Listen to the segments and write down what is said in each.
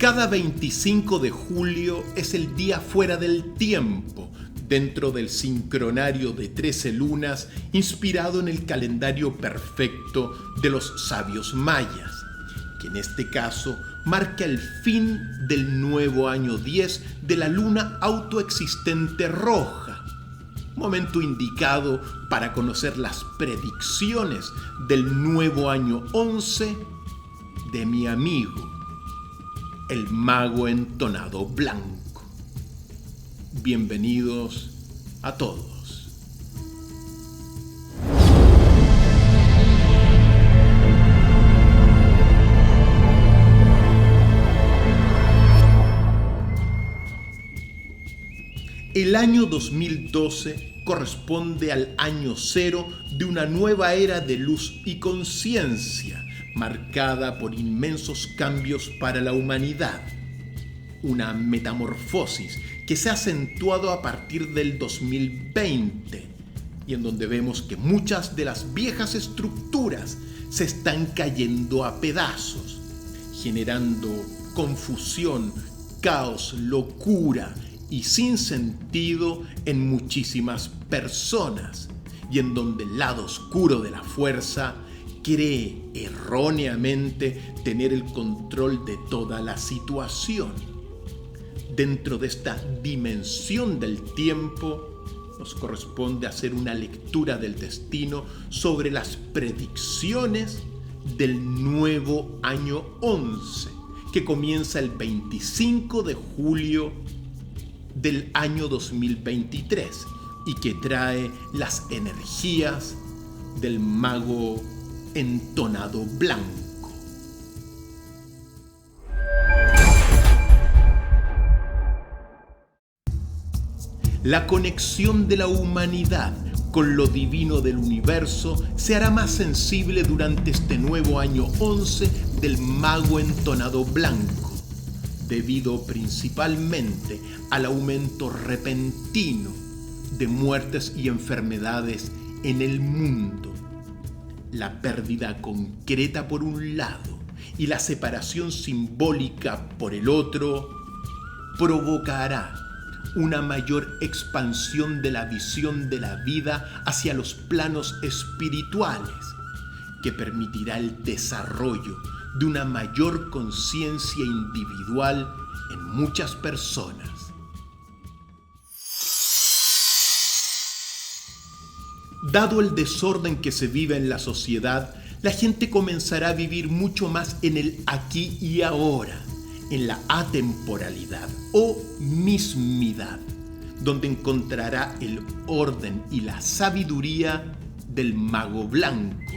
Cada 25 de julio es el día fuera del tiempo, dentro del sincronario de 13 lunas, inspirado en el calendario perfecto de los sabios mayas, que en este caso marca el fin del nuevo año 10 de la luna autoexistente roja, momento indicado para conocer las predicciones del nuevo año 11 de mi amigo, el mago entonado blanco. Bienvenidos a todos. El año 2012 corresponde al año cero de una nueva era de luz y conciencia, marcada por inmensos cambios para la humanidad. Una metamorfosis que se ha acentuado a partir del 2020 y en donde vemos que muchas de las viejas estructuras se están cayendo a pedazos, generando confusión, caos, locura y sin sentido en muchísimas personas, y en donde el lado oscuro de la fuerza cree erróneamente tener el control de toda la situación. Dentro de esta dimensión del tiempo, nos corresponde hacer una lectura del destino sobre las predicciones del nuevo año 11, que comienza el 25 de julio del año 2023 y que trae las energías del mago entonado blanco. La conexión de la humanidad con lo divino del universo se hará más sensible durante este nuevo año 11 del mago entonado blanco, debido principalmente al aumento repentino de muertes y enfermedades en el mundo. La pérdida concreta por un lado y la separación simbólica por el otro provocará una mayor expansión de la visión de la vida hacia los planos espirituales, que permitirá el desarrollo de una mayor conciencia individual en muchas personas. Dado el desorden que se vive en la sociedad, la gente comenzará a vivir mucho más en el aquí y ahora, en la atemporalidad o mismidad, donde encontrará el orden y la sabiduría del mago blanco,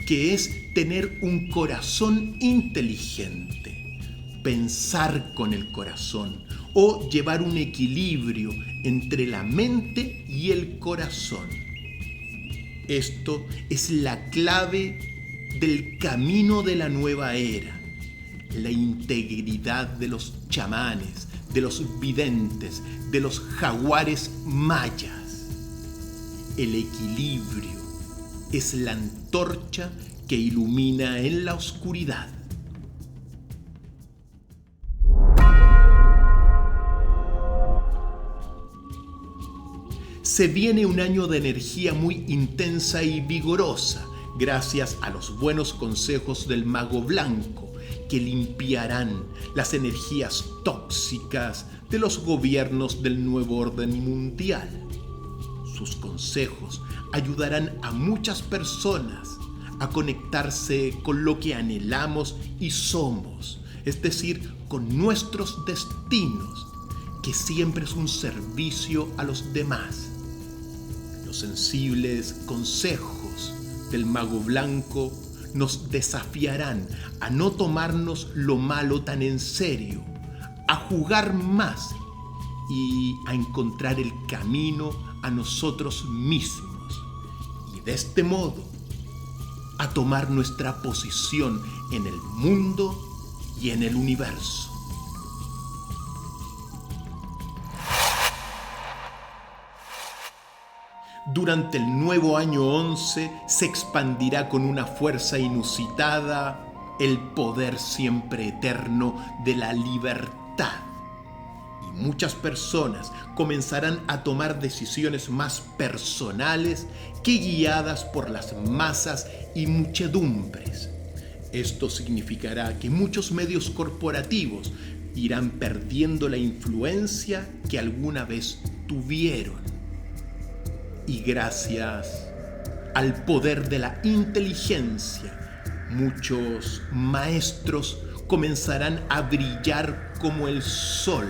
que es tener un corazón inteligente, pensar con el corazón o llevar un equilibrio entre la mente y el corazón. Esto es la clave del camino de la nueva era, la integridad de los chamanes, de los videntes, de los jaguares mayas. El equilibrio es la antorcha que ilumina en la oscuridad. Se viene un año de energía muy intensa y vigorosa, gracias a los buenos consejos del mago blanco, que limpiarán las energías tóxicas de los gobiernos del nuevo orden mundial. Sus consejos ayudarán a muchas personas a conectarse con lo que anhelamos y somos, es decir, con nuestros destinos, que siempre es un servicio a los demás. Los sensibles consejos del mago blanco nos desafiarán a no tomarnos lo malo tan en serio, a jugar más y a encontrar el camino a nosotros mismos, y de este modo a tomar nuestra posición en el mundo y en el universo. Durante el nuevo año 11 se expandirá con una fuerza inusitada el poder siempre eterno de la libertad. Y muchas personas comenzarán a tomar decisiones más personales que guiadas por las masas y muchedumbres. Esto significará que muchos medios corporativos irán perdiendo la influencia que alguna vez tuvieron. Y gracias al poder de la inteligencia, muchos maestros comenzarán a brillar como el sol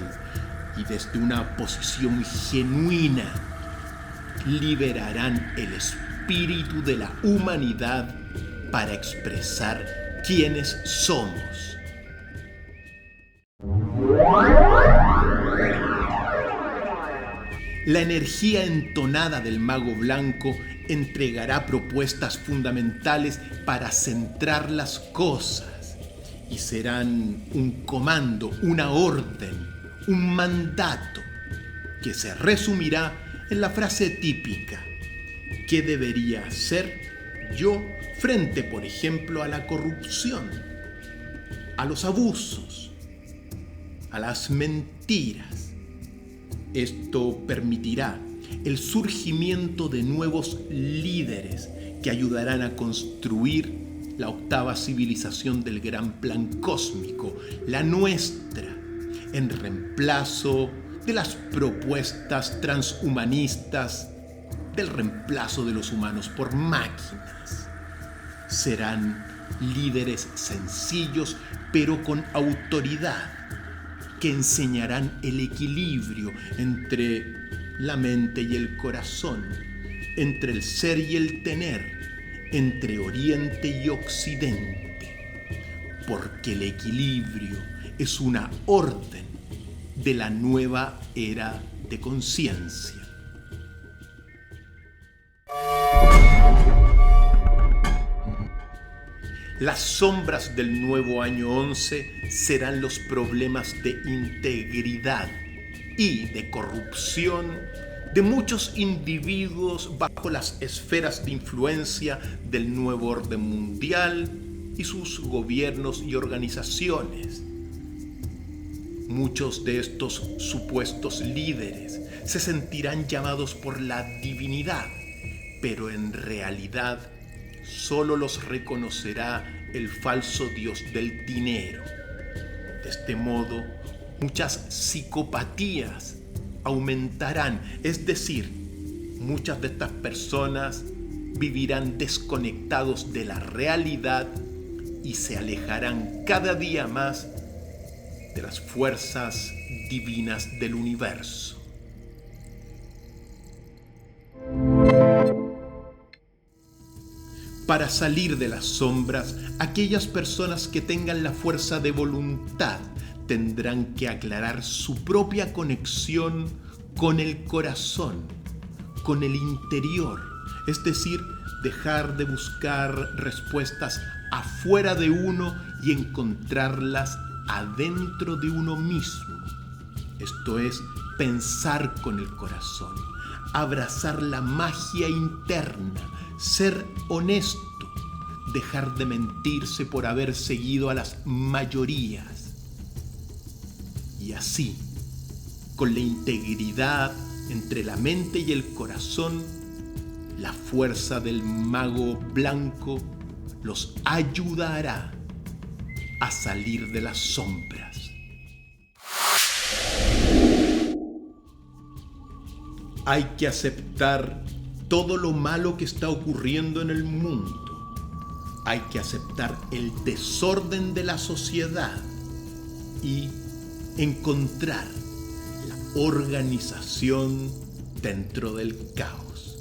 y desde una posición genuina liberarán el espíritu de la humanidad para expresar quiénes somos. La energía entonada del mago blanco entregará propuestas fundamentales para centrar las cosas y serán un comando, una orden, un mandato que se resumirá en la frase típica: ¿qué debería hacer yo frente, por ejemplo, a la corrupción, a los abusos, a las mentiras? Esto permitirá el surgimiento de nuevos líderes que ayudarán a construir la octava civilización del gran plan cósmico, la nuestra, en reemplazo de las propuestas transhumanistas, del reemplazo de los humanos por máquinas. Serán líderes sencillos pero con autoridad, que enseñarán el equilibrio entre la mente y el corazón, entre el ser y el tener, entre Oriente y Occidente, porque el equilibrio es una orden de la nueva era de conciencia. Las sombras del nuevo año 11 serán los problemas de integridad y de corrupción de muchos individuos bajo las esferas de influencia del nuevo orden mundial y sus gobiernos y organizaciones. Muchos de estos supuestos líderes se sentirán llamados por la divinidad, pero en realidad solo los reconocerá el falso dios del dinero. De este modo, muchas psicopatías aumentarán, es decir, muchas de estas personas vivirán desconectados de la realidad y se alejarán cada día más de las fuerzas divinas del universo. Para salir de las sombras, aquellas personas que tengan la fuerza de voluntad tendrán que aclarar su propia conexión con el corazón, con el interior, es decir, dejar de buscar respuestas afuera de uno y encontrarlas adentro de uno mismo. Esto es pensar con el corazón, abrazar la magia interna, ser honesto, dejar de mentirse por haber seguido a las mayorías. Y así, con la integridad entre la mente y el corazón, la fuerza del mago blanco los ayudará a salir de las sombras. Hay que aceptar todo lo malo que está ocurriendo en el mundo. Hay que aceptar el desorden de la sociedad y encontrar la organización dentro del caos.